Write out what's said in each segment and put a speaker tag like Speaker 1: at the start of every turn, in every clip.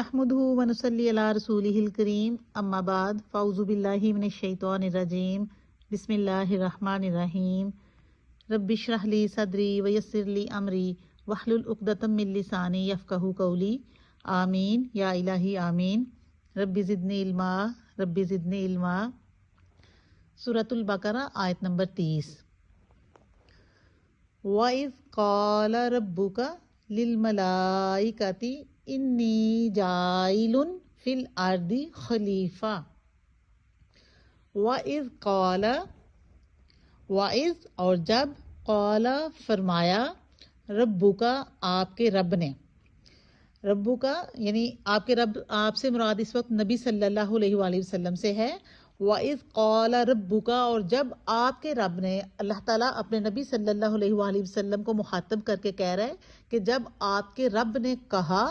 Speaker 1: नहमदुहु व नुसल्ली अला रसूलिहिल करीम अम्मा बाद फ़ाउज़ु बिल्लाहि मिनश शैतानिर रजीम बिस्मिल्लाहिर रहमानिर रहीम रब्बि इश्रह ली सदरी व यस्सिर ली अमरी वहलुल उक़दतम मिन लिसानी यफ़क़हू क़ौली आमीन या इलाही आमीन। रब्बि ज़िदनी इल्मा। सूरतुल बकरा आयत नंबर 30। वइज़ क़ाल रब्बुका लिल मलाइकति इन्नी जाइलुन फिल अर्दी खलीफा। वइज़ क़ाल, वइज़ और जब, क़ाल फरमाया, रब्बुका आपके रब ने, रब्बुका यानी आपके रब, आपसे मुराद इस वक्त नबी सल्लल्लाहु अलैहि वसल्लम से है। वइज़ क़ाल रब्बुका और जब आपके रब ने, अल्लाह ताला अपने नबी सल्लल्लाहु अलैहि वसल्लम को मुखातब करके कह रहा है कि जब आपके रब ने कहा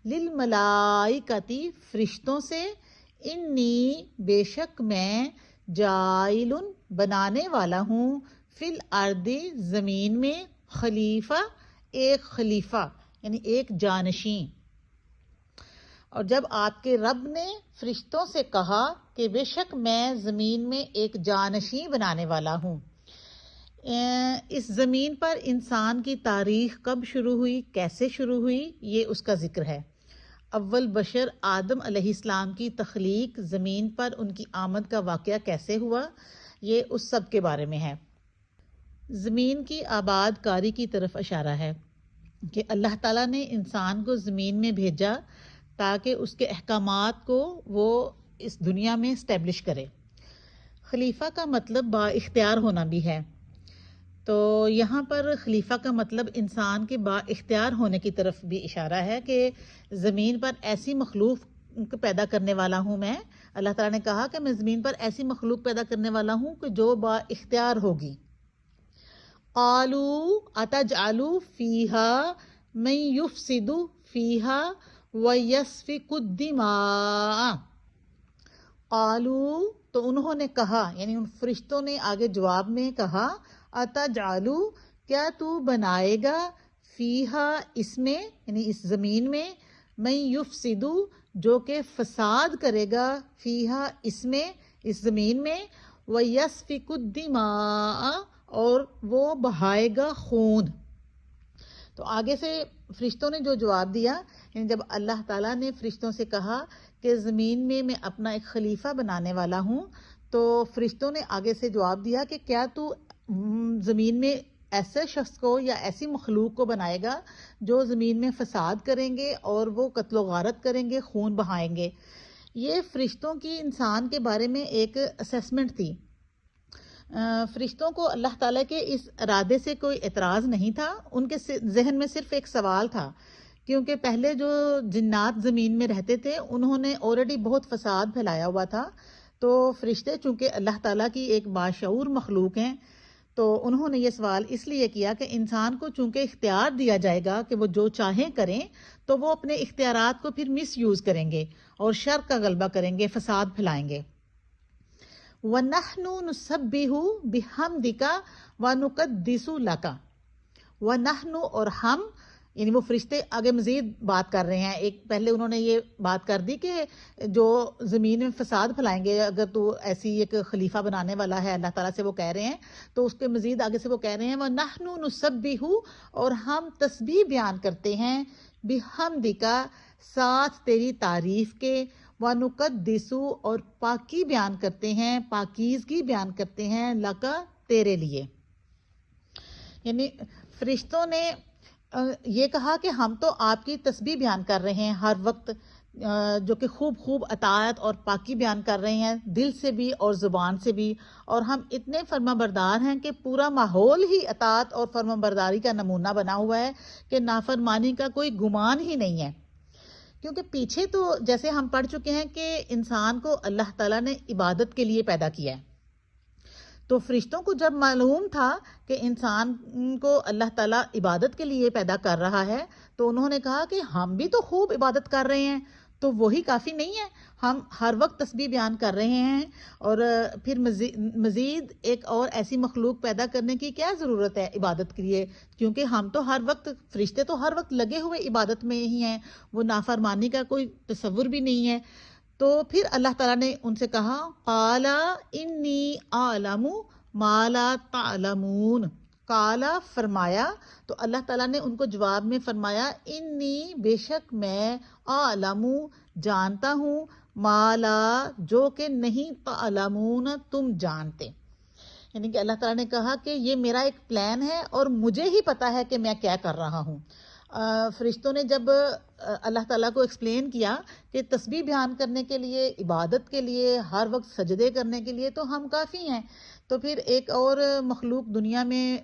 Speaker 1: लिल मलाइकति फरिश्तों से, इन्नी बेशक मैं, जाइलुन बनाने वाला हूँ, फिल अर्दी जमीन में, खलीफा एक खलीफा यानी एक जानशीं। और जब आपके रब ने फरिश्तों से कहा कि बेशक मैं जमीन में एक जानशीं बनाने वाला हूँ। इस जमीन पर इंसान की तारीख कब शुरू हुई, कैसे शुरू हुई, ये उसका जिक्र है। अव्वल बशर आदम अलैहिस्सलाम की तख्लीक, ज़मीन पर उनकी आमद का वाक़या कैसे हुआ, ये उस सब के बारे में है। ज़मीन की आबादकारी की तरफ इशारा है कि अल्लाह ताला ने इंसान को ज़मीन में भेजा ताकि उसके अहकामात को वो इस दुनिया में इस्टेब्लिश करे। खलीफा का मतलब बाइख्तियार होना भी है, तो यहाँ पर खलीफा का मतलब इंसान के बाइख्तियार होने की तरफ भी इशारा है कि ज़मीन पर ऐसी मखलूक पैदा करने वाला हूँ मैं। अल्लाह ताला ने कहा कि मैं ज़मीन पर ऐसी मखलूक पैदा करने वाला हूँ कि जो बाइख्तियार होगी। क़ालू अतजअलु फ़ीहा मन युफ़सिदु फ़ीहा व यस्फ़िकु दिमा। क़ालू तो उन्होंने कहा, यानी उन फरिश्तों ने आगे जवाब में कहा, अतजअलु क्या तू बनाएगा, फ़ीहा इसमें यानी इस ज़मीन में, मन युफ़सिदु जो कि फ़साद करेगा, फ़ीहा इसमें इस ज़मीन में, व यस्फ़िकु दिमा और वो बहाएगा खून। तो आगे से फरिश्तों ने जो जवाब दिया, यानी जब अल्लाह ताला ने फरिश्तों से कहा कि ज़मीन में मैं अपना एक खलीफा बनाने वाला हूँ, तो फरिश्तों ने आगे से जवाब दिया कि क्या तू ज़मीन में ऐसे शख्स को या ऐसी मखलूक को बनाएगा जो ज़मीन में फ़साद करेंगे और वो कत्लो गारत करेंगे, खून बहाएंगे। ये फरिश्तों की इंसान के बारे में एक असेसमेंट थी। फरिश्तों को अल्लाह ताला के इस इरादे से कोई एतराज़ नहीं था, उनके जहन में सिर्फ एक सवाल था, क्योंकि पहले जो जिन्नात ज़मीन में रहते थे उन्होंने ऑलरेडी बहुत फसाद फैलाया हुआ था। तो फरिश्ते चूँकि अल्लाह ताला की एक बाशऊर मखलूक हैं, तो उन्होंने ये सवाल इसलिए किया कि इंसान को चूँकि इख्तियार दिया जाएगा कि वो जो चाहें करें, तो वो अपने इख्तियारात को फिर मिस यूज़ करेंगे और शर का गलबा करेंगे, फसाद फैलाएंगे। वनहनु नुसब्बिहु बिहम्दिका व नुक़द्दिसु लका। वनहनु और हम, यानी वो फरिश्ते आगे मजीद बात कर रहे हैं। एक पहले उन्होंने ये बात कर दी कि जो ज़मीन में फसाद फैलाएंगे, अगर तू ऐसी एक खलीफा बनाने वाला है, अल्लाह ताला से वो कह रहे हैं, तो उसके मजीद आगे से वो कह रहे हैं वनहनु नुसब्बिहु और हम तस्बीह बयान करते हैं, बिहम्दिका साथ तेरी तारीफ के, व नुक़द्दिसु और पाकी बयान करते हैं, पाकीज़गी बयान करते हैं, लका तेरे लिए। यानी फरिश्तों ने ये कहा कि हम तो आपकी तस्बीह बयान कर रहे हैं हर वक्त, जो कि खूब अताअत और पाकी बयान कर रहे हैं, दिल से भी और ज़ुबान से भी, और हम इतने फर्माबरदार हैं कि पूरा माहौल ही अताअत और फर्माबरदारी का नमूना बना हुआ है कि नाफरमानी का कोई गुमान ही नहीं है। क्योंकि पीछे तो जैसे हम पढ़ चुके हैं कि इंसान को अल्लाह ताला ने इबादत के लिए पैदा किया है। तो फरिश्तों को जब मालूम था कि इंसान को अल्लाह ताला इबादत के लिए पैदा कर रहा है, तो उन्होंने कहा कि हम भी तो खूब इबादत कर रहे हैं, تو وہی کافی نہیں ہے؟ ہم ہر وقت تسبیح بیان کر رہے ہیں، اور پھر مزید ایک اور ایسی مخلوق پیدا کرنے کی کیا ضرورت ہے عبادت کے لیے؟ کیونکہ ہم تو ہر وقت، فرشتے تو ہر وقت لگے ہوئے عبادت میں ہی ہیں، وہ نافرمانی کا کوئی تصور بھی نہیں ہے۔ تو پھر اللہ تعالیٰ نے ان سے کہا قال انی اعلم ما لا تعلمون، قالا فرمایا، تو اللہ تعالیٰ نے ان کو جواب میں فرمایا انی بے شک میں، اعلم جانتا ہوں، ما لا جو کہ نہیں، تعلمون تم جانتے، یعنی کہ اللہ تعالیٰ نے کہا کہ یہ میرا ایک پلان ہے اور مجھے ہی پتا ہے کہ میں کیا کر رہا ہوں۔ فرشتوں نے جب اللہ تعالیٰ کو ایکسپلین کیا کہ تسبیح بیان کرنے کے لیے، عبادت کے لیے، ہر وقت سجدے کرنے کے لیے تو ہم کافی ہیں، تو پھر ایک اور مخلوق دنیا میں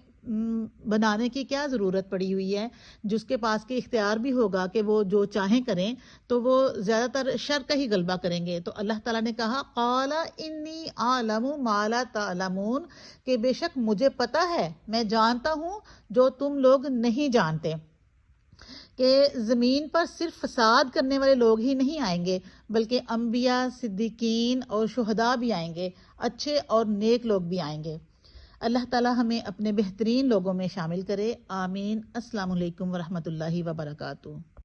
Speaker 1: بنانے کی کیا ضرورت پڑی ہوئی ہے، جس کے پاس کے اختیار بھی ہوگا کہ وہ جو چاہیں کریں، تو وہ زیادہ تر شر کا ہی غلبہ کریں گے۔ تو اللہ تعالیٰ نے کہا قال انی اعلم ما لا تعلمون، کہ بے شک مجھے پتا ہے، میں جانتا ہوں جو تم لوگ نہیں جانتے، کہ زمین پر صرف فساد کرنے والے لوگ ہی نہیں آئیں گے، بلکہ انبیاء، صدیقین اور شہداء بھی آئیں گے، اچھے اور نیک لوگ بھی آئیں گے۔ اللہ تعالی ہمیں اپنے بہترین لوگوں میں شامل کرے، آمین۔ السلام علیکم ورحمۃ اللہ وبرکاتہ۔